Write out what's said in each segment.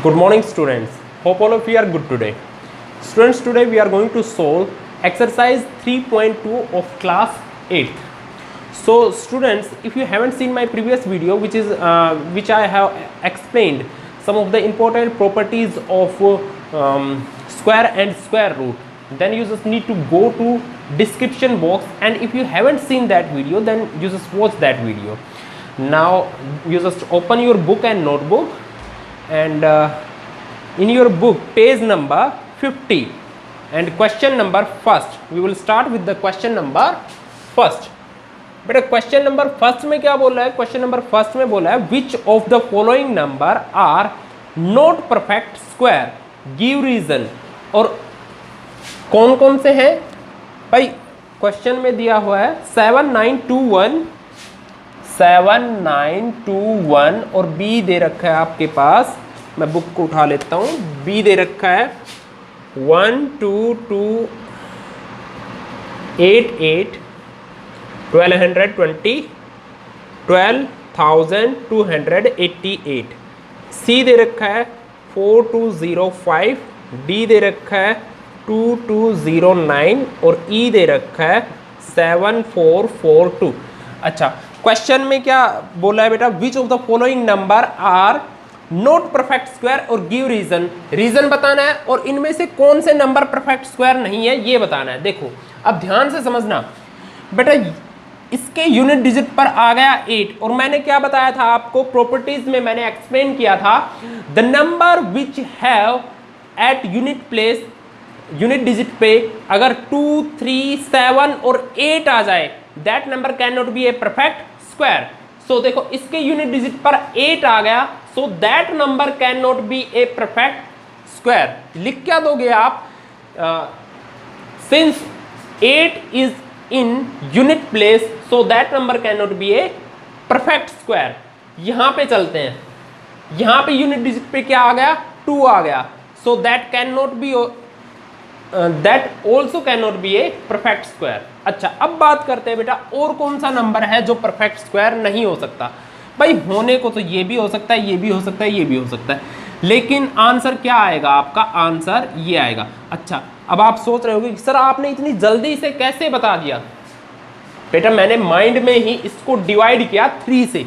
Good morning students. Hope all of you are good today. Students, today we are going to solve exercise 3.2 of class 8th. So students, if you haven't seen my previous video which I have explained some of the important properties of square and square root, then you just need to go to description box, and if you haven't seen that video then you just watch that video. Now you just open your book and notebook, and in your book page number 50 and question number first, we will start with the question number first. बेटा question number first में क्या बोल रहा है? Question number first में बोला है which of the following number are not perfect square, give reason. और कौन कौन से हैं भाई? क्वेश्चन में दिया हुआ है 7921 और बी दे रखा है आपके पास। मैं बुक को उठा लेता हूं। बी दे रखा है 1228 12,288। सी दे रखा है 4205, डी दे रखा है 2209 और ई दे रखा है 7442। अच्छा, क्वेश्चन में क्या बोला है बेटा? Which of the following number are not perfect square और गिव रीजन। रीजन बताना है और इनमें से कौन से नंबर परफेक्ट स्क्वायर नहीं है ये बताना है। देखो अब ध्यान से समझना बेटा, इसके यूनिट डिजिट पर आ गया 8 और मैंने क्या बताया था आपको? प्रॉपर्टीज में मैंने एक्सप्लेन किया था the number which have at unit place, unit digit पे अगर 2, 3, 7 और 8 आ जाए that number can not be a perfect square. So देखो इसके यूनिट डिजिट पर 8 आ गया, so that number can not be a perfect square. लिख क्या दोगे आप? Since 8 is in unit place so that number cannot be a perfect square। यहां पे चलते हैं, यहां पे यूनिट डिजिट पे क्या आ गया? 2 आ गया, so that cannot be that also cannot be a perfect square। अच्छा, अब बात करते हैं बेटा और कौन सा नंबर है जो परफेक्ट स्क्वायर नहीं हो सकता? भाई होने को तो ये भी हो सकता है, ये भी हो सकता है, ये भी हो सकता है, लेकिन आंसर क्या आएगा आपका? आंसर ये आएगा। अच्छा, अब आप सोच रहे होंगे कि सर आपने इतनी जल्दी से कैसे बता दिया? बेटा मैंने माइंड में ही इसको डिवाइड किया 3 से।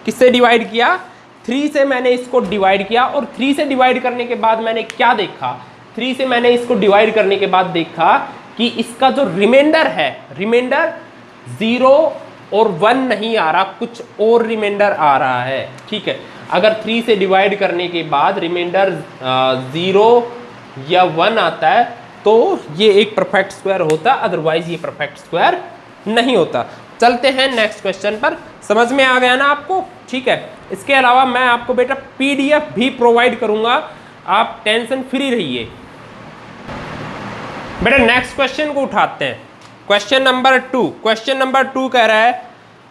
किससे डिवाइड किया? 3 से मैंने इसको डिवाइड किया, और 3 से डिवाइड करने के बाद मैंने क्या देखा? 3 से मैंने इसको डिवाइड करने के बाद देखा कि इसका जो रिमाइंडर है, रिमाइंडर 0 और 1 नहीं आ रहा, कुछ और रिमाइंडर आ रहा है। ठीक है, अगर 3 से डिवाइड करने के बाद रिमाइंडर 0 या 1 आता है तो ये एक परफेक्ट स्क्वायर होता, अदरवाइज ये परफेक्ट स्क्वायर नहीं होता। चलते हैं नेक्स्ट क्वेश्चन पर। समझ में आ गया ना आपको? ठीक है, इसके अलावा मैं आपको बेटा पीडीएफ भी प्रोवाइड करूंगा, आप टेंशन फ्री रहिए। बेटा नेक्स्ट क्वेश्चन को उठाते हैं। Question number 2। क्वेश्चन नंबर 2 कह रहा है,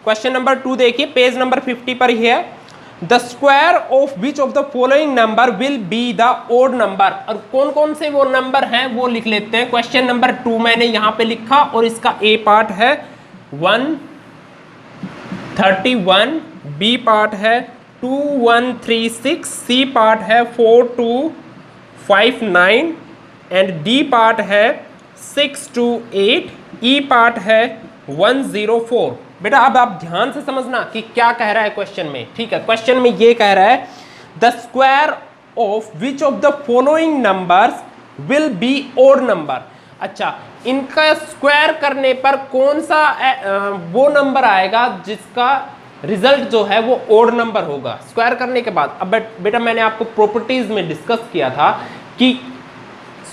क्वेश्चन नंबर 2 देखिए पेज नंबर 50 पर ही है। The square of which of the following number will be the odd number. और कौन कौन से वो नंबर हैं वो लिख लेते हैं। क्वेश्चन नंबर 2 मैंने यहां पे लिखा और इसका ए पार्ट है 131, बी पार्ट है 2136, सी पार्ट है 4259 एंड डी पार्ट है 628, ई पार्ट है 104। बेटा अब आप ध्यान से समझना कि क्या कह रहा है क्वेश्चन में। ठीक है, क्वेश्चन में ये कह रहा है the square of which of the following numbers will be odd number. अच्छा, इनका स्क्वायर करने पर कौन सा वो नंबर आएगा जिसका रिजल्ट जो है वो ओड नंबर होगा स्क्वायर करने के बाद। अब बेटा मैंने आपको प्रॉपर्टीज में डिस्कस किया था कि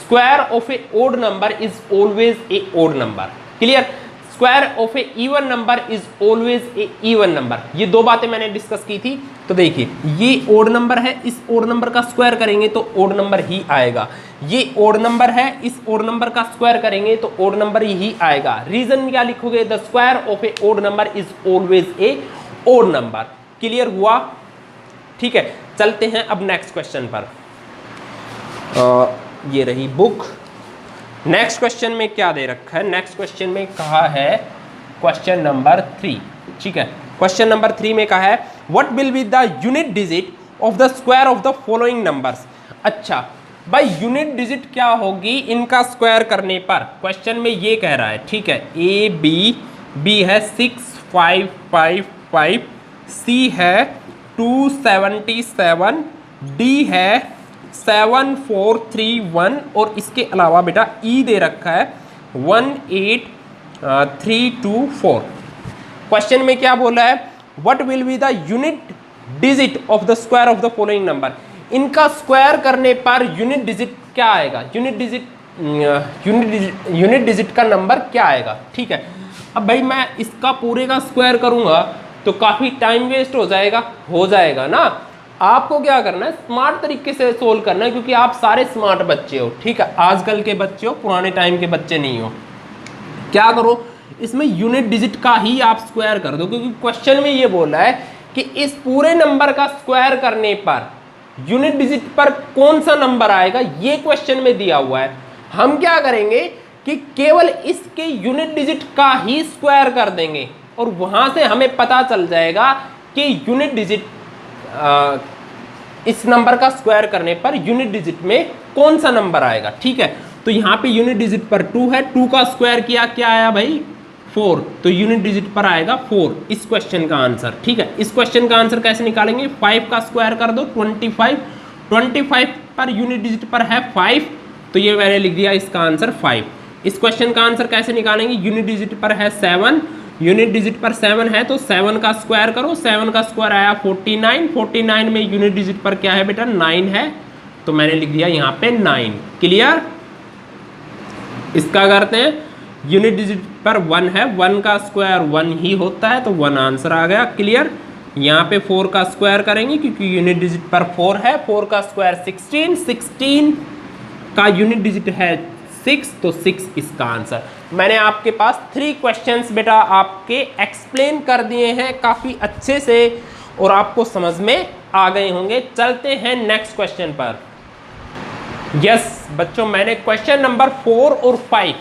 square of a odd number is always a odd number. Clear? Square of a even number is always a even number. ये दो बातें मैंने डिस्कस की थी। तो देखिए ये ओड नंबर है, इस ओड नंबर का स्क्वायर करेंगे तो ओड नंबर ही आएगा। ये ओड नंबर है, इस ओड नंबर का स्क्वायर करेंगे तो ओड नंबर ही आएगा। रीजन क्या लिखोगे? The square of a odd number is always a odd number. Clear हुआ? ठीक है, चलते हैं अब नेक्स्ट क्वेश्चन पर। ये रही बुक। नेक्स्ट क्वेश्चन में क्या दे रखा है? नेक्स्ट क्वेश्चन में कहा है क्वेश्चन नंबर 3। ठीक है, क्वेश्चन नंबर 3 में कहा है what will be the unit digit of the square of the following numbers. अच्छा भाई यूनिट डिजिट क्या होगी इनका स्क्वायर करने पर, क्वेश्चन में ये कह रहा है, ठीक है। ए बी है 6555, सी है 277, डी है 7431 और इसके अलावा बेटा ई दे रखा है 18324। क्वेश्चन में क्या बोला है, what will be the unit digit of the square of the following number. इनका स्क्वायर करने पर यूनिट डिजिट क्या आएगा, यूनिट डिजिट का नंबर क्या आएगा, ठीक है। अब भाई मैं इसका पूरे का स्क्वायर करूंगा तो काफी टाइम वेस्ट हो जाएगा ना। आपको क्या करना है, स्मार्ट तरीके से सोल्व करना है, क्योंकि आप सारे स्मार्ट बच्चे हो, ठीक है। आजकल के बच्चे हो, पुराने टाइम के बच्चे नहीं हो। क्या करो, इसमें यूनिट डिजिट का ही आप स्क्वायर कर दो, क्योंकि क्वेश्चन में ये बोला है कि इस पूरे नंबर का स्क्वायर करने पर यूनिट डिजिट पर कौन सा नंबर आएगा, ये क्वेश्चन में दिया हुआ है। हम क्या करेंगे कि केवल इसके यूनिट डिजिट का ही स्क्वायर कर देंगे और वहां से हमें पता चल जाएगा कि यूनिट डिजिट इस नंबर का स्क्वायर करने पर यूनिट डिजिट में कौन सा नंबर आएगा, ठीक है। तो यहाँ पे यूनिट डिजिट पर 2 है, 2 का स्क्वायर किया, क्या आया भाई 4, तो यूनिट डिजिट पर आएगा 4 इस क्वेश्चन का आंसर, ठीक है। इस क्वेश्चन का आंसर कैसे निकालेंगे, 5 का स्क्वायर कर दो 25 पर यूनिट डिजिट पर है 5, तो ये मैंने लिख दिया इसका आंसर 5। इस क्वेश्चन का आंसर कैसे निकालेंगे, यूनिट डिजिट पर है 7, यूनिट डिजिट पर 7 है तो 7 का स्क्वायर करो, 7 का स्क्वायर आया 49 में यूनिट डिजिट पर क्या है बेटा 9 है, तो मैंने लिख दिया यहाँ पे 9। क्लियर। इसका करते हैं, यूनिट डिजिट पर 1 है, 1 का स्क्वायर 1 ही होता है, तो 1 आंसर आ गया। क्लियर। यहाँ पे 4 का स्क्वायर करेंगे क्योंकि यूनिट डिजिट पर 4 है, 4 का स्क्वायर 16 का यूनिट डिजिट है 6, तो 6 इसका आंसर। मैंने आपके पास 3 क्वेश्चंस बेटा आपके एक्सप्लेन कर दिए हैं काफ़ी अच्छे से और आपको समझ में आ गए होंगे। चलते हैं नेक्स्ट क्वेश्चन पर। यस बच्चों, मैंने क्वेश्चन नंबर 4 और 5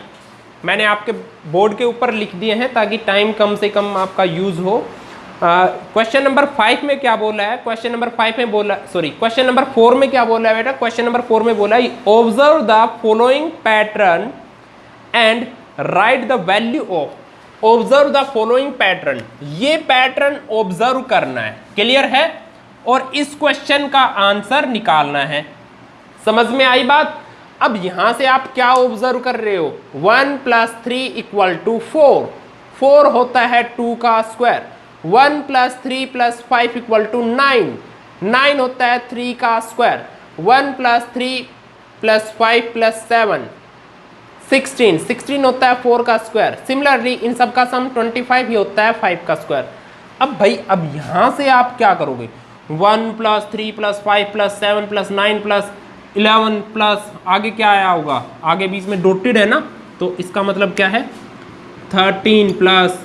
मैंने आपके बोर्ड के ऊपर लिख दिए हैं ताकि टाइम कम से कम आपका यूज हो। क्वेश्चन नंबर 5 में क्या बोला है, क्वेश्चन नंबर 5 में बोला, सॉरी क्वेश्चन नंबर 4 में क्या बोला है बेटा, क्वेश्चन नंबर 4 में बोला है observe the following pattern and right the value of. Observe the following pattern, ये पैटर्न ऑब्जर्व करना है, क्लियर है, और इस क्वेश्चन का आंसर निकालना है। समझ में आई बात। अब यहां से आप क्या ऑब्जर्व कर रहे हो, 1 + 3 = 4, 4 होता है 2 का स्क्वायर, 1 + 3 + 5 = 9, 9 होता है 3 का स्क्वायर, 1 + 3 + 5 + 7 16, 16 होता है 4 का स्क्वायर। सिमिलरली इन सब का सम 25 ही होता है 5 का स्क्वायर। अब भाई अब यहां से आप क्या करोगे, 1 + 3 + 5 + 7 + 9 + 11 प्लस आगे क्या आया होगा, आगे बीच में डॉटेड है ना, तो इसका मतलब क्या है 13 +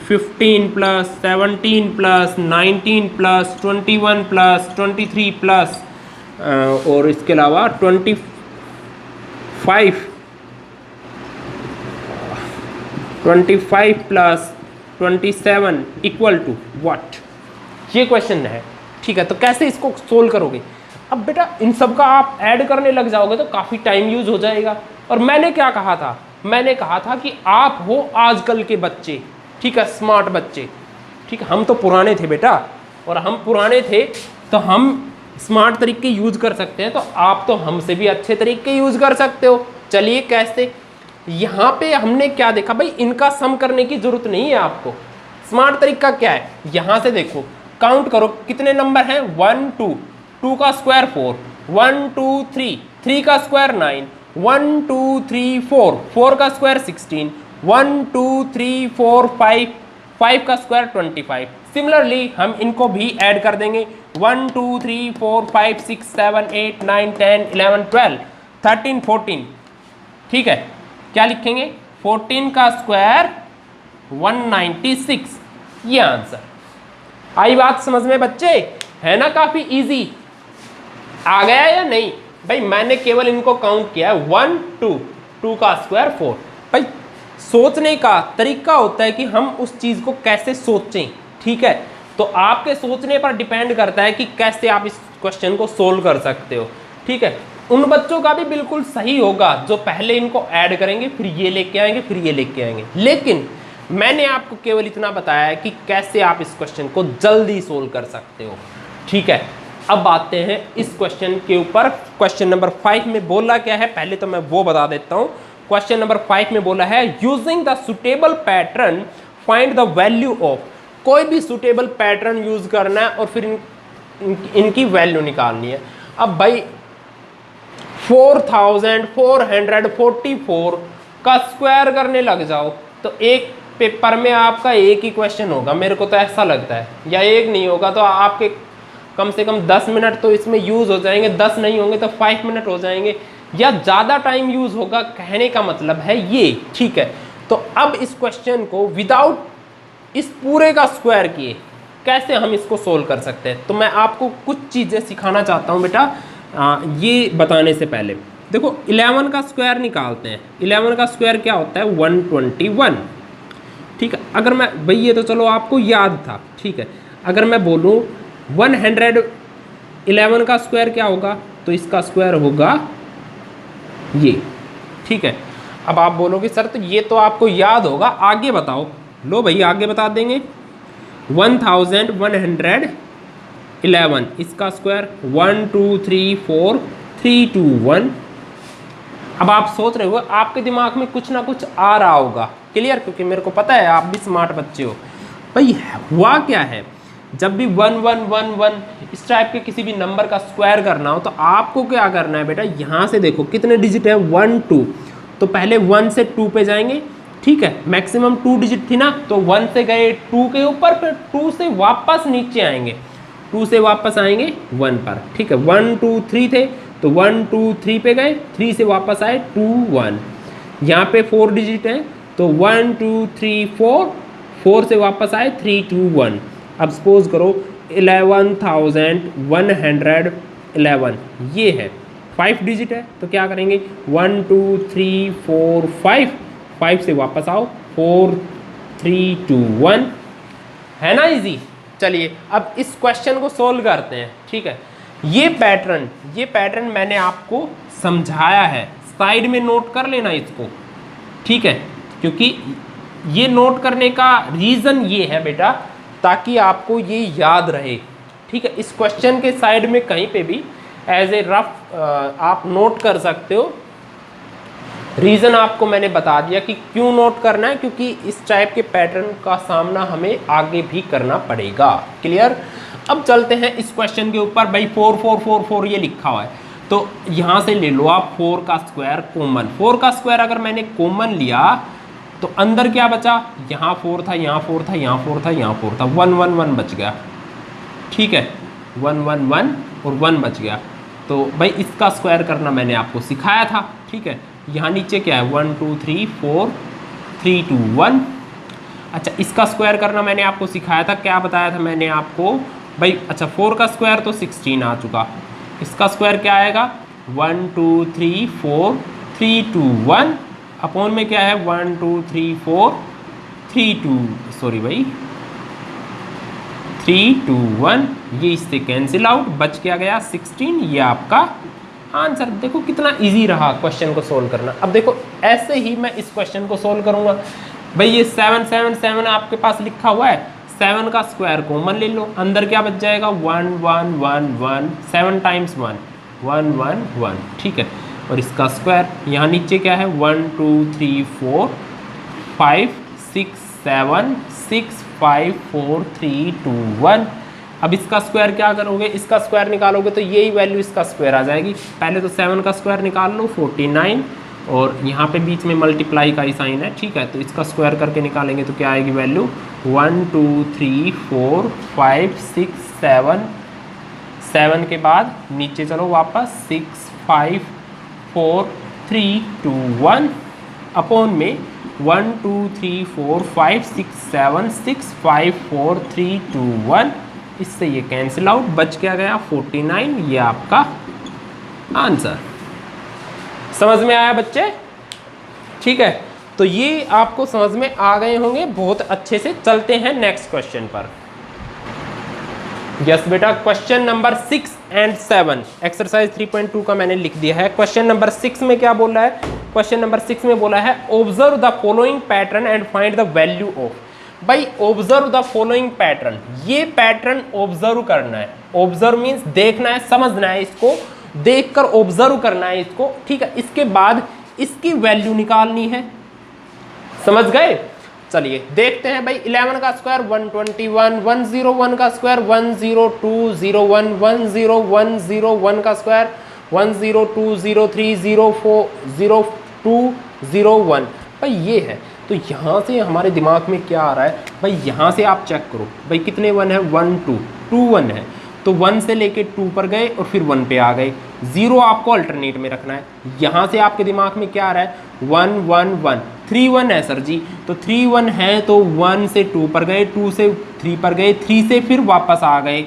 15 + 17 + 19 + 21 + 23 प्लस और इसके अलावा 25 + 27 = व्हाट, ये क्वेश्चन है, ठीक है। तो कैसे इसको सोल्व करोगे। अब बेटा इन सब का आप ऐड करने लग जाओगे तो काफ़ी टाइम यूज हो जाएगा। और मैंने क्या कहा था, मैंने कहा था कि आप हो आजकल के बच्चे, ठीक है, स्मार्ट बच्चे, ठीक है। हम तो पुराने थे बेटा, और हम पुराने थे तो हम स्मार्ट तरीके यूज कर सकते हैं, तो आप तो हमसे भी अच्छे तरीके यूज कर सकते हो। चलिए कैसे, यहाँ पे हमने क्या देखा भाई, इनका सम करने की जरूरत नहीं है आपको। स्मार्ट तरीका क्या है, यहाँ से देखो, काउंट करो कितने नंबर हैं, 1 2, 2 का स्क्वायर 4, 1 2 3, 3 का स्क्वायर 9, 1 2 3 4, 4 का स्क्वायर 16, 1 2 3 4 5, 5 का स्क्वायर 25। सिमिलरली हम इनको भी ऐड कर देंगे, 1 2 3 4 5 6 7 8 9 10 11 12 13 14, ठीक है। क्या लिखेंगे, 14 का स्क्वायर 196, ये आंसर। आई बात समझ में बच्चे, है ना, काफी इजी आ गया या नहीं भाई। मैंने केवल इनको काउंट किया है, 1 2, 2 का स्क्वायर 4। भाई सोचने का तरीका होता है कि हम उस चीज को कैसे सोचें, ठीक है। तो आपके सोचने पर डिपेंड करता है कि कैसे आप इस क्वेश्चन को सोल्व कर सकते हो। ठीक है, उन बच्चों का भी बिल्कुल सही होगा जो पहले इनको ऐड करेंगे, फिर ये लेके आएंगे, फिर ये लेके आएंगे। लेकिन मैंने आपको केवल इतना बताया है कि कैसे आप इस क्वेश्चन को जल्दी सोल्व कर सकते हो। ठीक है, अब आते हैं इस क्वेश्चन के ऊपर। क्वेश्चन नंबर 5 में बोला क्या है, पहले तो मैं वो बता देता हूं। क्वेश्चन नंबर 5 में बोला है using the suitable pattern find the value of. कोई भी सुटेबल पैटर्न यूज करना है और फिर इनकी वैल्यू निकालनी है। अब भाई 4444 का स्क्वायर करने लग जाओ तो एक पेपर में आपका एक ही क्वेश्चन होगा, मेरे को तो ऐसा लगता है, या एक नहीं होगा तो आपके कम से कम 10 मिनट तो इसमें यूज़ हो जाएंगे, 10 नहीं होंगे तो 5 मिनट हो जाएंगे, या ज़्यादा टाइम यूज़ होगा, कहने का मतलब है ये। ठीक है, तो अब इस क्वेश्चन को विदाउट इस पूरे का स्क्वायर किए कैसे हम इसको सोल्व कर सकते हैं, तो मैं आपको कुछ चीज़ें सिखाना चाहता हूँ बेटा। ये बताने से पहले देखो 11 का स्क्वायर निकालते हैं। 11 का स्क्वायर क्या होता है, 121। ठीक है, अगर मैं भाई ये तो चलो आपको याद था। ठीक है, अगर मैं बोलूँ 111 का स्क्वायर क्या होगा, तो इसका स्क्वायर होगा ये। ठीक है, अब आप बोलोगे सर तो ये तो आपको याद होगा, आगे बताओ। लो भाई आगे बता देंगे। 1111 इसका स्क्वायर 1 2 3 4 3 2 1। अब आप सोच रहे हो, आपके दिमाग में कुछ ना कुछ आ रहा होगा, क्लियर, क्योंकि मेरे को पता है आप भी स्मार्ट बच्चे हो। भाई हुआ क्या है, जब भी 1 1 1 1 इस टाइप के किसी भी नंबर का स्क्वायर करना हो तो आपको क्या करना है बेटा, यहाँ से देखो कितने डिजिट है, 1 2, तो पहले 1 से 2 पे जाएंगे। ठीक है, मैक्सिमम 2 डिजिट थी ना, तो 1 से गए 2 के ऊपर, फिर 2 से वापस नीचे आएंगे, 2 से वापस आएंगे 1 पर। ठीक है, 1 2 3 थे तो 1 2 3 पे गए, 3 से वापस आए 2 1। यहाँ पे 4 डिजिट है तो 1 2 3 4, 4 से वापस आए 3 2 1। अब सपोज करो 11,111 ये है, 5 डिजिट है तो क्या करेंगे, 1 2 3 4 5, 5 से वापस आओ 4 3 2 1, है ना इजी। चलिए अब इस क्वेश्चन को सोल्व करते हैं। ठीक है, ये पैटर्न मैंने आपको समझाया है, साइड में नोट कर लेना इसको। ठीक है, क्योंकि ये नोट करने का रीज़न ये है बेटा, ताकि आपको ये याद रहे। ठीक है, इस क्वेश्चन के साइड में कहीं पे भी एज ए रफ आप नोट कर सकते हो। रीज़न आपको मैंने बता दिया कि क्यों नोट करना है, क्योंकि इस टाइप के पैटर्न का सामना हमें आगे भी करना पड़ेगा। क्लियर। अब चलते हैं इस क्वेश्चन के ऊपर। भाई 4 4 4 4 ये लिखा हुआ है, तो यहाँ से ले लो आप 4 का स्क्वायर कॉमन। 4 का स्क्वायर अगर मैंने कॉमन लिया तो अंदर क्या बचा, यहाँ 4 था, यहाँ 4 था, यहाँ 4 था, यहाँ 4 था, 1 1 1 बच गया। ठीक है, 1 1 1 और 1 बच गया। तो भाई इसका स्क्वायर करना मैंने आपको सिखाया था। ठीक है, यहाँ नीचे क्या है, 1 2 3 4 3 2 1। अच्छा, इसका स्क्वायर करना मैंने आपको सिखाया था, क्या बताया था मैंने आपको भाई। अच्छा, 4 का स्क्वायर तो 16 आ चुका, इसका स्क्वायर क्या आएगा, 1 2 3 4 3 2 1 अपॉन में क्या है, 1 2 3 4 3 2 सॉरी भाई 3 2 1। ये इससे कैंसिल आउट, बच क्या गया 16। ये आपका आंसर। देखो कितना इजी रहा क्वेश्चन को सोल्व करना। अब देखो ऐसे ही मैं इस क्वेश्चन को सोल्व करूंगा। भाई ये 7 7 7 आपके पास लिखा हुआ है, 7 का स्क्वायर कॉमन ले लो, अंदर क्या बच जाएगा, 1 1 1 1, 7 टाइम्स 1 1 1 1। ठीक है, और इसका स्क्वायर यहाँ नीचे क्या है, 1 2 3 4 5 6 7 6 5 4 3 2 1। अब इसका स्क्वायर क्या करोगे, इसका स्क्वायर निकालोगे तो यही वैल्यू इसका स्क्वायर आ जाएगी। पहले तो 7 का स्क्वायर निकाल लो 49, और यहाँ पे बीच में मल्टीप्लाई का ही साइन है। ठीक है, तो इसका स्क्वायर करके निकालेंगे तो क्या आएगी वैल्यू, 1 2 3 4 5 6 7, 7 के बाद नीचे चलो वापस 6 5 4 3 2 1 अपॉन में 1 2 3 4 5 6 7 6 5 4 3 2 1। इससे ये कैंसिल आउट, बच क्या गया 49। ये आपका आंसर। समझ में आया बच्चे? ठीक है, तो ये आपको समझ में आ गए होंगे बहुत अच्छे से। चलते हैं नेक्स्ट क्वेश्चन पर। यस बेटा, क्वेश्चन नंबर 6 एंड 7 एक्सरसाइज 3.2 का मैंने लिख दिया है। क्वेश्चन नंबर 6 में क्या बोला है? क्वेश्चन नंबर 6 में बोला है observe the following pattern and find the value of. भाई ऑब्जर्व द फॉलोइंग पैटर्न, ये पैटर्न ऑब्जर्व करना है। ऑब्जर्व मींस देखना है, समझना है, इसको देखकर ऑब्जर्व करना है इसको, ठीक है। इसके बाद इसकी वैल्यू निकालनी है, समझ गए? चलिए देखते हैं भाई। 11 का स्क्वायर 121, 101 का स्क्वायर 10201, 10101 का स्क्वायर 10203040201। भाई ये है, तो यहाँ से हमारे दिमाग में क्या आ रहा है भाई? यहाँ से आप चेक करो भाई कितने 1 है, 1 2 2 1 है, तो 1 से लेके 2 पर गए और फिर 1 पे आ गए। 0 आपको अल्टरनेट में रखना है। यहाँ से आपके दिमाग में क्या आ रहा है? 1 1 1 3 1 है सर जी, तो 3 1 है, तो 1 से 2 पर गए, 2 से 3 पर गए, 3 से फिर वापस आ गए,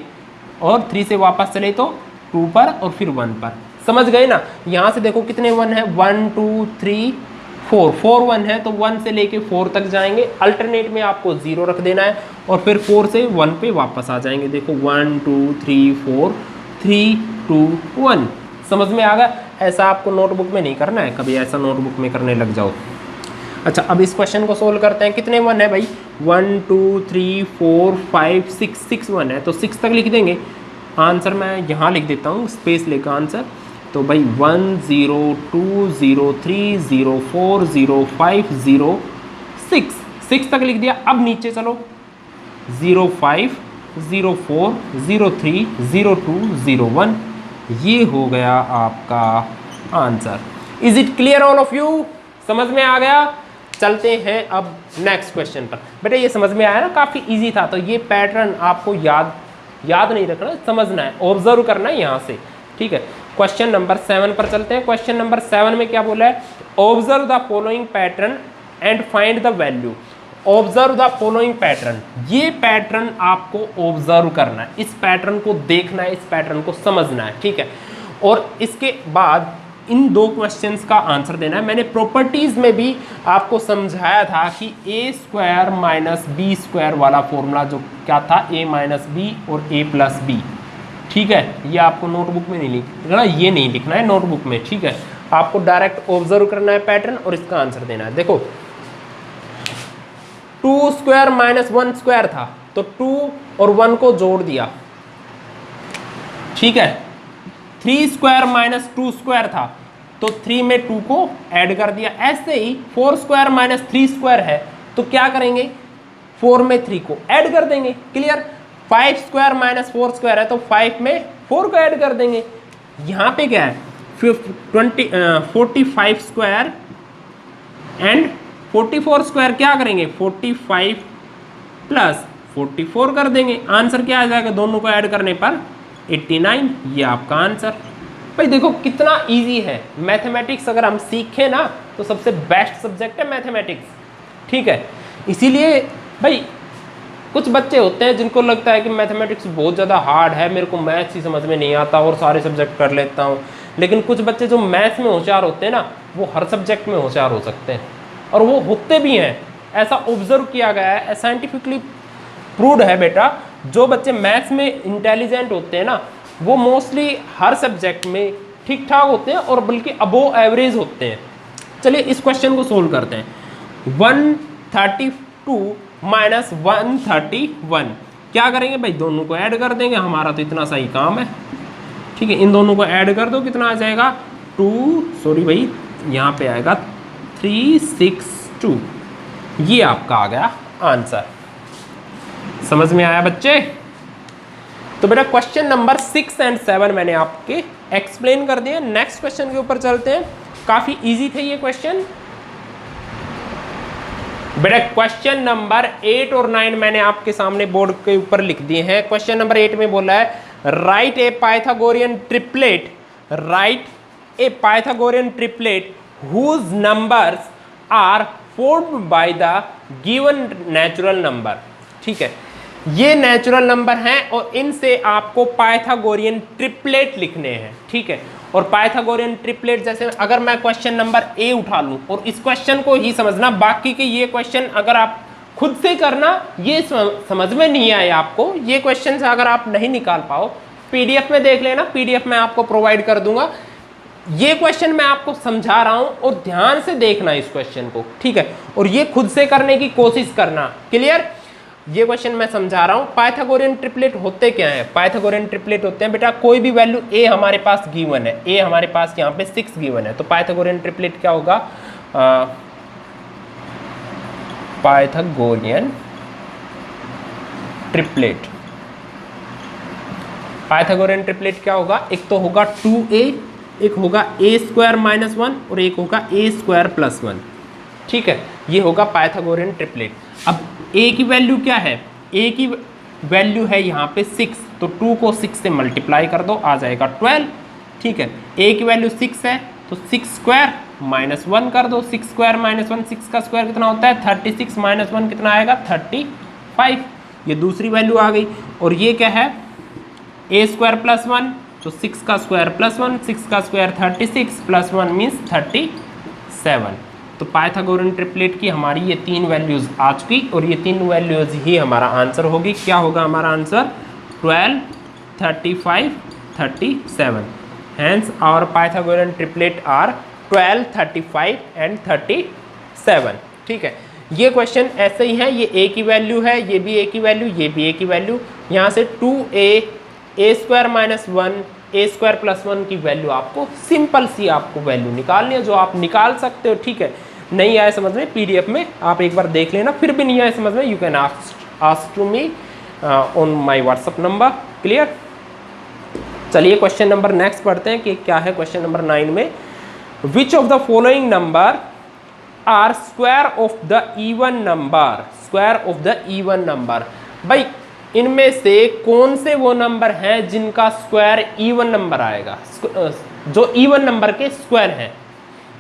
और 3 से वापस चले तो 2 पर और फिर 1 पर। समझ गए ना? यहाँ से देखो कितने 1 है, 1 2 3 4 4 1 है, तो 1 से लेके 4 तक जाएंगे। अल्टरनेट में आपको 0 रख देना है और फिर 4 से 1 पे वापस आ जाएंगे। देखो 1 2 3 4 3 2 1। समझ में आ गया? ऐसा आपको नोटबुक में नहीं करना है, कभी ऐसा नोटबुक में करने लग जाओ। अच्छा, अब इस क्वेश्चन को सोल्व करते हैं। कितने 1 है भाई? 1 2 3 4 5 6 6 1 है, तो 6 तक लिख देंगे। आंसर मैं यहाँ लिख देता हूँ, स्पेस लेकर आंसर। तो भाई 1 0 2 0 3 0 4 0 5 0 6 6 तक लिख दिया। अब नीचे चलो, 0 5 0 4 0 3 0 2 0 1, ये हो गया आपका answer. Is it clear all of you? समझ में आ गया? चलते हैं अब नेक्स्ट क्वेश्चन पर। बेटा ये समझ में आया ना, काफ़ी इजी था। तो ये पैटर्न आपको याद नहीं रखना, समझना है, ऑब्जर्व करना है यहाँ से, ठीक है। क्वेश्चन नंबर 7 पर चलते हैं। क्वेश्चन नंबर 7 में क्या बोला है? Observe the following pattern and find the value. Observe the following pattern, ये पैटर्न आपको ऑब्जर्व करना है, इस पैटर्न को देखना है, इस पैटर्न को समझना है, ठीक है। और इसके बाद इन 2 क्वेश्चंस का आंसर देना है। मैंने प्रॉपर्टीज में भी आपको समझाया था कि a square minus B square वाला फॉर्मूला जो क्या था, a माइनस बी और a प्लस बी, ठीक है। ये आपको नोटबुक में नहीं लिखना, ये नहीं लिखना है नोटबुक में, ठीक है। आपको डायरेक्ट ऑब्जर्व करना है पैटर्न और इसका आंसर देना है। देखो 2 स्क्वायर माइनस 1 स्क्वायर था, तो 2 और 1 को जोड़ दिया, ठीक है। 3 स्क्वायर माइनस 2 स्क्वायर था, तो 3 में 2 को ऐड कर दिया। ऐसे ही 4 स्क्वायर माइनस 3 स्क्वायर है, तो क्या करेंगे? 4 में 3 को ऐड कर देंगे। क्लियर? 5 स्क्वायर माइनस 4 स्क्वायर है, तो 5 में 4 को ऐड कर देंगे। यहाँ पे क्या है? 45 स्क्वायर एंड 44 स्क्वायर क्या करेंगे? 45 प्लस 44 कर देंगे। आंसर क्या आ जाएगा दोनों को ऐड करने पर? 89। ये आपका आंसर। भाई देखो कितना इजी है। मैथमेटिक्स अगर हम सीखें ना, तो सबसे बेस्ट सब्जेक्ट है मैथमेटिक्स, ठीक है। इसीलिए भाई कुछ बच्चे होते हैं जिनको लगता है कि मैथमेटिक्स बहुत ज़्यादा हार्ड है, मेरे को मैथ्स ही समझ में नहीं आता और सारे सब्जेक्ट कर लेता हूँ। लेकिन कुछ बच्चे जो मैथ्स में होशियार होते हैं ना, वो हर सब्जेक्ट में होशियार हो सकते हैं, और वो होते भी हैं। ऐसा ऑब्जर्व किया गया है, साइंटिफिकली प्रूव्ड है बेटा। जो बच्चे मैथ्स में इंटेलिजेंट होते हैं ना, वो मोस्टली हर सब्जेक्ट में ठीक ठाक होते हैं और बल्कि अबोव एवरेज होते हैं। चलिए इस क्वेश्चन को सोल्व करते हैं। 132 माइनस 131 क्या करेंगे भाई? दोनों को ऐड कर देंगे। हमारा तो इतना सही काम है, ठीक है। इन दोनों को ऐड कर दो, कितना आ जाएगा? 2 सॉरी भाई, यहाँ पे आएगा 362। ये आपका आ गया आंसर। समझ में आया बच्चे? तो बेटा क्वेश्चन नंबर 6 एंड 7 मैंने आपके एक्सप्लेन कर दिए। नेक्स्ट क्वेश्चन के ऊपर चलते हैं। काफी इजी थे ये क्वेश्चन। बेटा क्वेश्चन नंबर 8 और 9 मैंने आपके सामने बोर्ड के ऊपर लिख दिए हैं। क्वेश्चन नंबर 8 में बोला है write a Pythagorean triplet, write a Pythagorean triplet whose numbers are formed by the given natural number. ठीक है, ये नेचुरल नंबर हैं और इनसे आपको पाइथागोरियन ट्रिपलेट लिखने हैं। ठीक है, और पाइथागोरियन ट्रिपलेट जैसे अगर मैं क्वेश्चन नंबर ए उठा लूं और इस क्वेश्चन को ही समझना, बाकी के ये क्वेश्चन अगर आप खुद से करना ये समझ में नहीं आए आपको, ये क्वेश्चन अगर आप नहीं निकाल पाओ पीडीएफ में देख लेना, पीडीएफ में आपको प्रोवाइड कर दूंगा। ये क्वेश्चन मैं आपको समझा रहा हूं और ध्यान से देखना इस क्वेश्चन को, ठीक है, और ये खुद से करने की कोशिश करना। क्लियर? ये क्वेश्चन मैं समझा रहा हूं। पाइथागोरियन ट्रिपलेट होते क्या है? पाइथागोरियन ट्रिपलेट होते हैं बेटा, कोई भी वैल्यू ए हमारे पास गिवन है, ए हमारे पास यहाँ पे 6 गिवन है, तो पाइथागोरियन ट्रिपलेट क्या होगा? पाइथागोरियन ट्रिपलेट, पाइथागोरियन ट्रिपलेट क्या होगा? एक तो होगा 2a, एक होगा a स्क्वायर माइनस 1 और एक होगा a स्क्वायर प्लस 1, ठीक है, ये होगा पाइथागोरियन ट्रिपलेट। अब a की वैल्यू क्या है? a की वैल्यू है यहाँ पे 6, तो 2 को 6 से मल्टीप्लाई कर दो, आ जाएगा 12, ठीक है। a की वैल्यू 6 है तो 6 स्क्वायर माइनस 1 कर दो, 6 स्क्वायर माइनस 1, 6 का स्क्वायर कितना होता है? 36 माइनस 1 कितना आएगा? 35, ये दूसरी वैल्यू आ गई। और ये क्या है? a स्क्वायर प्लस 1, तो 6 का स्क्वायर प्लस 1, 6 का स्क्वायर 36 प्लस 1 मीन्स 37। तो पाइथागोरियन ट्रिपलेट की हमारी ये 3 वैल्यूज आ चुकी और ये 3 वैल्यूज ही हमारा आंसर होगी। क्या होगा हमारा answer? 12, 35, 37। Hence our Pythagorean triplet are 12, 35 and 37, ठीक है। ये क्वेश्चन ऐसे ही है, ये a की वैल्यू है, ये भी a की वैल्यू, ये भी a की वैल्यू, यहाँ से 2a, a square minus 1, a square plus 1 की वैल्यू आपको सिंपल सी आपको वैल्यू निकालनी है, जो आप निकाल सकते हो, ठीक है। नहीं आए समझ में पीडीएफ में आप एक बार देख लेना, फिर भी नहीं आए समझ में you can ask to me on my WhatsApp number. Clear? चलिए क्वेश्चन नंबर नेक्स्ट पढ़ते हैं कि क्या है क्वेश्चन नंबर 9 में। Which of the following number are square of the even number? Square of the even number, भाई इनमें से कौन से वो नंबर हैं जिनका स्क्वायर इवन नंबर आएगा? जो इवन नंबर के स्क्वायर हैं,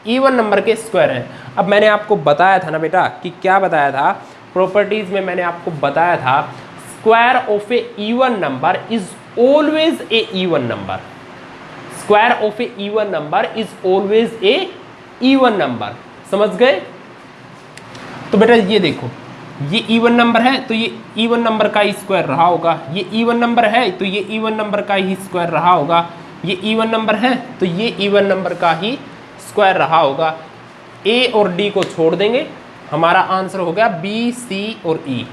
इवन नंबर के स्क्वायर हैं। अब मैंने आपको बताया था ना बेटा कि क्या बताया था, प्रॉपर्टीज में मैंने आपको बताया था square of a even number is always a even number, square of a even number is always a even number. समझ गए? तो बेटा ये देखो, ये इवन नंबर है तो ये इवन नंबर का ही स्क्वायर रहा होगा, ये इवन नंबर है तो ये इवन नंबर का ही स्क्वायर रहा होगा, ये इवन नंबर है तो ये इवन नंबर का ही स्क्वायर रहा होगा। ए और डी को छोड़ देंगे, हमारा आंसर हो गया बी, सी और ई।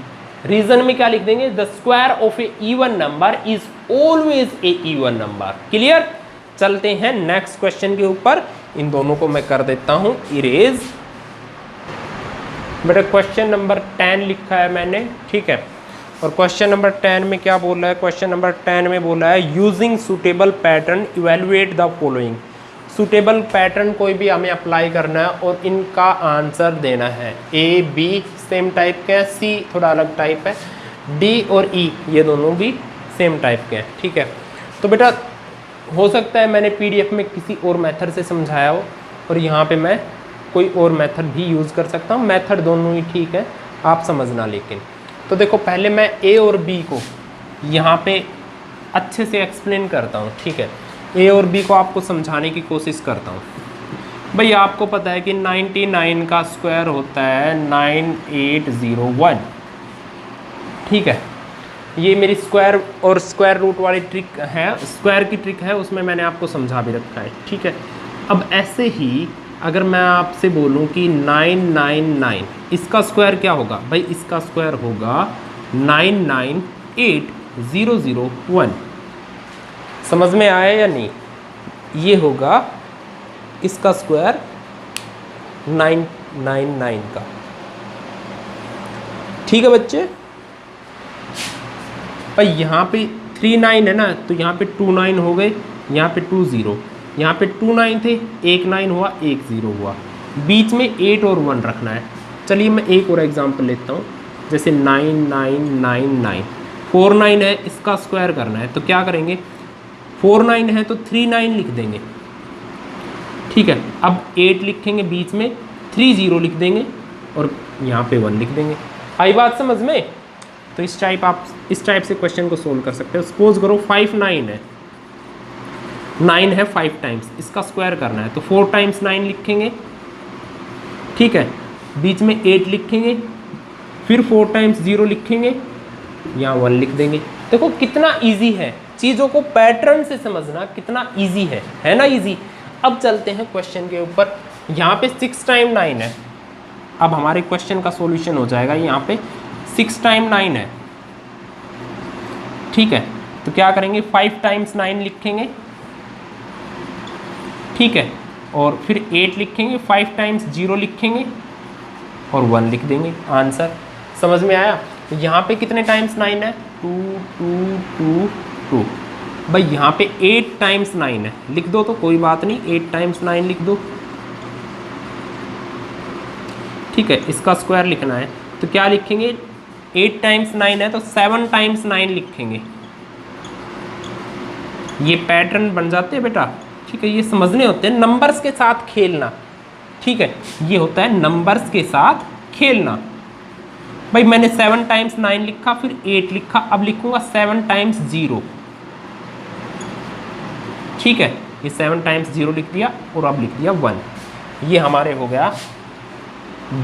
रीजन में क्या लिख देंगे? The square of a even number is always a even number. Clear? चलते हैं नेक्स्ट क्वेश्चन के ऊपर। इन दोनों को मैं कर देता हूं इरेज। बेटा क्वेश्चन नंबर 10 लिखा है मैंने, ठीक है, और क्वेश्चन नंबर 10 में क्या बोल रहा है? क्वेश्चन नंबर 10 में बोला है using suitable pattern evaluate the following. Suitable pattern कोई भी हमें अप्लाई करना है और इनका आंसर देना है। ए, बी सेम टाइप के हैं, सी थोड़ा अलग टाइप है, डी और ई ये दोनों भी सेम टाइप के हैं, ठीक है। तो बेटा हो सकता है मैंने पीडीएफ में किसी और मेथड से समझाया हो और यहाँ पे मैं कोई और मेथड भी यूज़ कर सकता हूँ, मेथड दोनों ही ठीक है, आप समझना। लेकिन तो देखो पहले मैं ए और बी को यहाँ पे अच्छे से एक्सप्लेन करता हूँ, ठीक है। ए और बी को आपको समझाने की कोशिश करता हूँ। भाई आपको पता है कि 99 का स्क्वायर होता है 9801, ठीक है। ये मेरी स्क्वायर और स्क्वायर रूट वाली ट्रिक है, स्क्वायर की ट्रिक है, उसमें मैंने आपको समझा भी रखा है, ठीक है। अब ऐसे ही अगर मैं आपसे बोलूं कि 999 इसका स्क्वायर क्या होगा? भाई इसका स्क्वायर होगा 998001। समझ में आया या नहीं? ये होगा इसका स्क्वायर 999 का, ठीक है बच्चे। भाई यहाँ पे 39 है ना, तो यहाँ पे 29 हो गए, यहाँ पे 20, यहाँ पे 29 थे, एक 9 हुआ, एक 0 हुआ, बीच में 8 और 1 रखना है। चलिए मैं एक और एग्जांपल लेता हूँ, जैसे 9999 49 है, इसका स्क्वायर करना है, तो क्या करेंगे? 49 है तो 39 लिख देंगे, ठीक है। अब 8 लिखेंगे, बीच में 30 लिख देंगे और यहाँ पे 1 लिख देंगे। आई बात समझ में? तो इस टाइप से क्वेश्चन को सोल्व कर सकते हो। सपोज करो 59 है, 9 है 5 टाइम्स, इसका स्क्वायर करना है, तो 4 टाइम्स 9 लिखेंगे, ठीक है, बीच में 8 लिखेंगे, फिर 4 टाइम्स 0 लिखेंगे, यहाँ 1 लिख देंगे। देखो कितना इजी है, चीज़ों को पैटर्न से समझना कितना इजी है ना इजी। अब चलते हैं क्वेश्चन के ऊपर। यहाँ पे 6 टाइम 9 है, अब हमारे क्वेश्चन का सॉल्यूशन हो जाएगा। यहाँ पे 6 टाइम 9 है, ठीक है, तो क्या करेंगे 5 टाइम्स 9 लिखेंगे, ठीक है, और फिर 8 लिखेंगे, 5 टाइम्स 0 लिखेंगे और 1 लिख देंगे। आंसर समझ में आया। तो यहाँ पे कितने टाइम्स 9 है, 2 2 2 2। भाई यहाँ पे 8 टाइम्स 9 है, लिख दो तो कोई बात नहीं, 8 टाइम्स 9 लिख दो, ठीक है। इसका स्क्वायर लिखना है तो क्या लिखेंगे, 8 टाइम्स 9 है तो 7 टाइम्स 9 लिखेंगे। ये पैटर्न बन जाते हैं बेटा, ठीक है, ये समझने होते हैं, नंबर्स के साथ खेलना, ठीक है, ये होता है नंबर्स के साथ खेलना। भाई मैंने 7 टाइम्स 9 लिखा, फिर 8 लिखा, अब लिखूंगा 7 टाइम्स 0, ठीक है, ये 7 टाइम्स 0 लिख दिया और अब लिख दिया 1। ये हमारे हो गया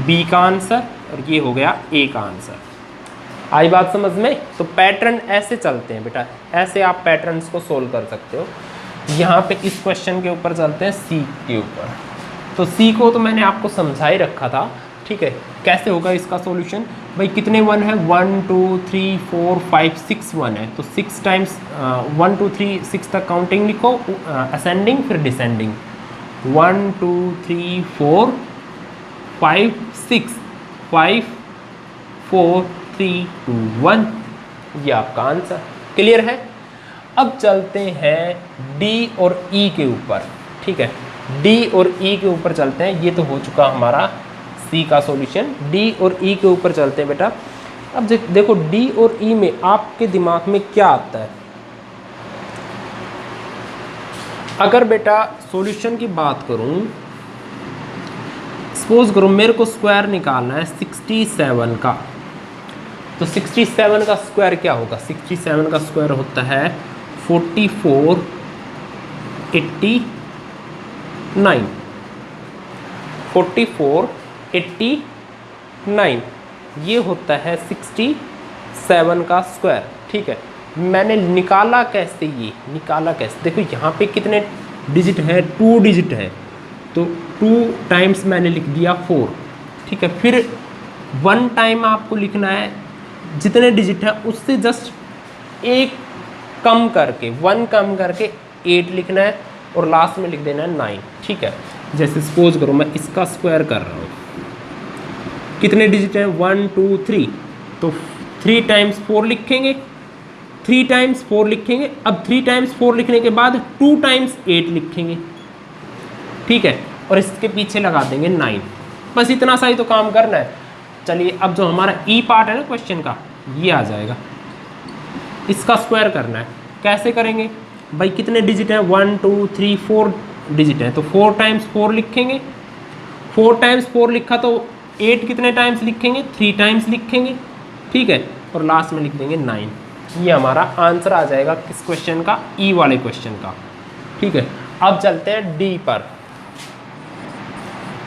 बी का आंसर और ये हो गया ए का आंसर। आई बात समझ में। तो पैटर्न ऐसे चलते हैं बेटा, ऐसे आप पैटर्न्स को सोल्व कर सकते हो। यहाँ पे इस क्वेश्चन के ऊपर चलते हैं सी के ऊपर। तो सी को तो मैंने आपको समझा ही रखा था, ठीक है, कैसे होगा इसका सॉल्यूशन। भाई कितने 1 है, 1 2 3 4 5 6 1 है, तो 6 टाइम्स 1 2 3 6 तक काउंटिंग लिखो, असेंडिंग फिर डिसेंडिंग, 1 2 3 4 5 6 5 4 3 2 1, ये आपका आंसर। क्लियर है। अब चलते हैं डी और ई के ऊपर, ठीक है, डी और ई के ऊपर चलते हैं। ये तो हो चुका हमारा सी का सॉल्यूशन। डी और ई के ऊपर चलते हैं बेटा। अब देखो डी और ई में आपके दिमाग में क्या आता है। अगर बेटा सॉल्यूशन की बात करूं, सपोज करो मेरे को स्क्वायर निकालना है 67 का, तो 67 का स्क्वायर क्या होगा, 67 का स्क्वायर होता है 44 89, 44 89, ये होता है 67 का स्क्वायर, ठीक है। मैंने निकाला कैसे, ये निकाला कैसे, देखो यहाँ पे कितने डिजिट है, 2 डिजिट है, तो 2 टाइम्स मैंने लिख दिया 4, ठीक है। फिर 1 टाइम आपको लिखना है, जितने डिजिट है उससे जस्ट एक कम करके, 1 कम करके 8 लिखना है और लास्ट में लिख देना है 9, ठीक है। जैसे सपोज करो मैं इसका स्क्वायर कर रहा हूँ, कितने डिजिट है 1 2 3, तो 3 टाइम्स 4 लिखेंगे, 3 टाइम्स 4 लिखेंगे। अब 3 टाइम्स 4 लिखने के बाद 2 टाइम्स 8 लिखेंगे, ठीक है, और इसके पीछे लगा देंगे 9। बस इतना सा ही तो काम करना है। चलिए अब जो हमारा ई पार्ट है ना क्वेश्चन का, ये आ जाएगा, इसका स्क्वायर करना है। कैसे करेंगे भाई, कितने डिजिट है 1 2 3 4 डिजिट है, तो 4 टाइम्स 4 लिखेंगे, 4 टाइम्स 4 लिखा तो 8 कितने टाइम्स लिखेंगे, 3 टाइम्स लिखेंगे, ठीक है, और लास्ट में लिख देंगे 9। ये हमारा आंसर आ जाएगा किस क्वेश्चन का, ई वाले क्वेश्चन का, ठीक है। अब चलते हैं डी पर।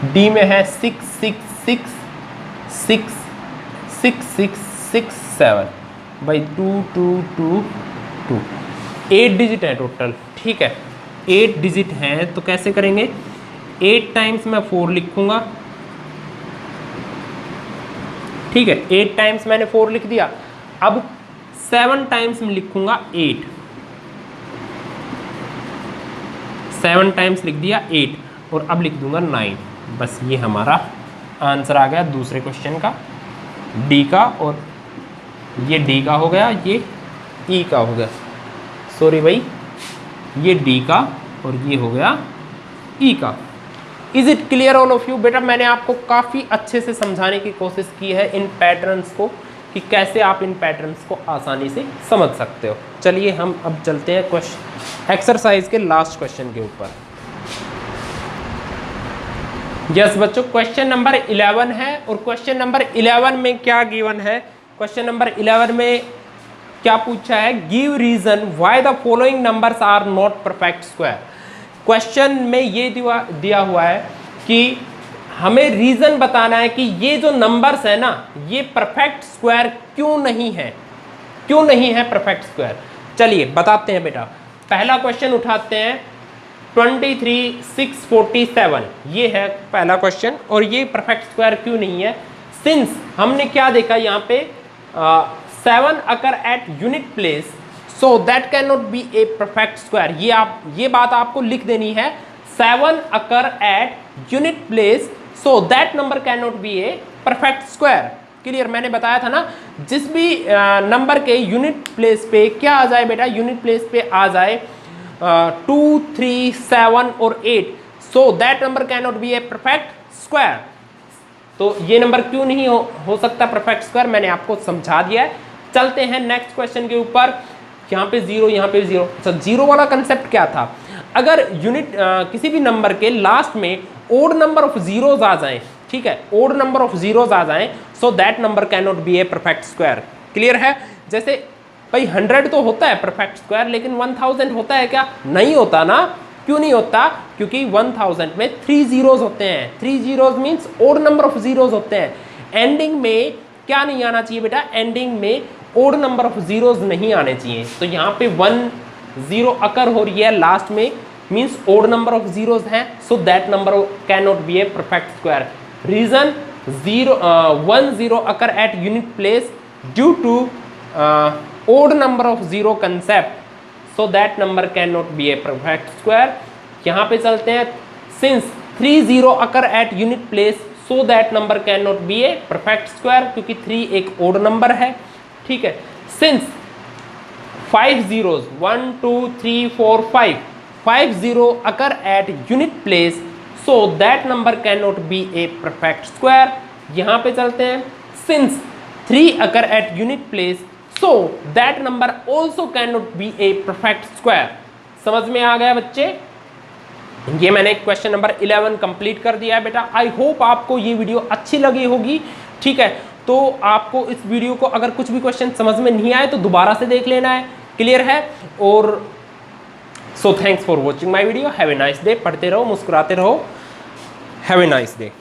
डी में है 6 6 6 6 6 6 6 7, भाई 2 2 2 2, 8 डिजिट है टोटल, ठीक है, 8 डिजिट हैं। तो कैसे करेंगे, 8 टाइम्स मैं 4 लिखूंगा, ठीक है, 8 टाइम्स मैंने 4 लिख दिया। अब 7 टाइम्स में लिखूंगा 8, 7 टाइम्स लिख दिया 8 और अब लिख दूंगा 9। बस ये हमारा आंसर आ गया दूसरे क्वेश्चन का, डी का, और ये डी का हो गया, ये ई का हो गया, सॉरी भाई, ये डी का और ये हो गया ई का। Is it clear all of you. बेटा मैंने आपको काफ़ी अच्छे से समझाने की कोशिश की है इन पैटर्न्स को, कि कैसे आप इन पैटर्न्स को आसानी से समझ सकते हो। चलिए हम अब चलते हैं क्वेश्चन एक्सरसाइज के लास्ट क्वेश्चन के ऊपर। यस बच्चों, क्वेश्चन नंबर 11 है, और क्वेश्चन नंबर 11 में क्या गिवन है, क्वेश्चन नंबर 11 में क्या पूछा है, give reason why the following numbers are not perfect square. Question में ये दिया हुआ है कि हमें रीजन बताना है कि ये जो नंबर्स है ना, ये परफेक्ट स्क्वायर क्यों नहीं है, क्यों नहीं है परफेक्ट स्क्वायर। चलिए बताते हैं बेटा। पहला क्वेश्चन उठाते हैं 23,647, ये है पहला क्वेश्चन, और ये परफेक्ट स्क्वायर क्यों नहीं है। सिंस हमने क्या देखा यहाँ पे 7 अकर at unit place, so that can not be a perfect square. ये बात आपको लिख देनी है, 7 अकर at unit place so that number can not be a perfect square. Clear, मैंने बताया था ना, जिस भी नंबर के यूनिट प्लेस पे क्या आ जाए बेटा, यूनिट प्लेस पे आ जाए 2, 3, 7 और 8, सो that number can not be a perfect square. तो ये नंबर क्यों नहीं हो सकता परफेक्ट स्क्वायर, मैंने आपको समझा दिया है। चलते हैं नेक्स्ट क्वेश्चन के ऊपर। यहाँ पे 0, यहाँ पे 0। अच्छा, 0 वाला कंसेप्ट क्या था, अगर यूनिट किसी भी नंबर के लास्ट में ओड नंबर ऑफ जीरोज आ जाएं, ठीक है, ओड नंबर ऑफ जीरोज आ जाएं, सो that number can not be a perfect square. Clear है। जैसे भाई 100 तो होता है परफेक्ट स्क्वायर, लेकिन 1000 होता है क्या, नहीं होता ना। क्यों नहीं होता, क्योंकि 1000 में 3 जीरोज होते हैं। 3 zeros means odd number of zeros होते हैं। एंडिंग में क्या नहीं आना चाहिए बेटा, एंडिंग में ओड नंबर ऑफ जीरोज नहीं आने चाहिए। तो यहाँ पे 1 0 अकर हो रही है लास्ट में, means odd number of zeros हैं, so that number can not be a perfect square. Reason 1 0 occur at unit place due to odd number of zero concept, so that number cannot be a perfect square। यहाँ पे चलते हैं, since 3 0 occur at unit place, so that number cannot be a perfect square, क्योंकि 3 एक odd number है, ठीक है। since 5 zeros 1 2 3 4 5 0 occur at unit place, so that number cannot be a perfect square। यहाँ पे चलते हैं, since 3 occur at unit place, so that number also cannot be a perfect square। समझ में आ गया बच्चे। ये मैंने क्वेश्चन नंबर 11 कंप्लीट कर दिया है बेटा। आई होप आपको ये वीडियो अच्छी लगी होगी, ठीक है। तो आपको इस वीडियो को अगर कुछ भी क्वेश्चन समझ में नहीं आए तो दोबारा से देख लेना है। क्लियर है। और so thanks for watching my video. Have a nice day. पढ़ते रहो, मुस्कुराते रहो। Have a nice day.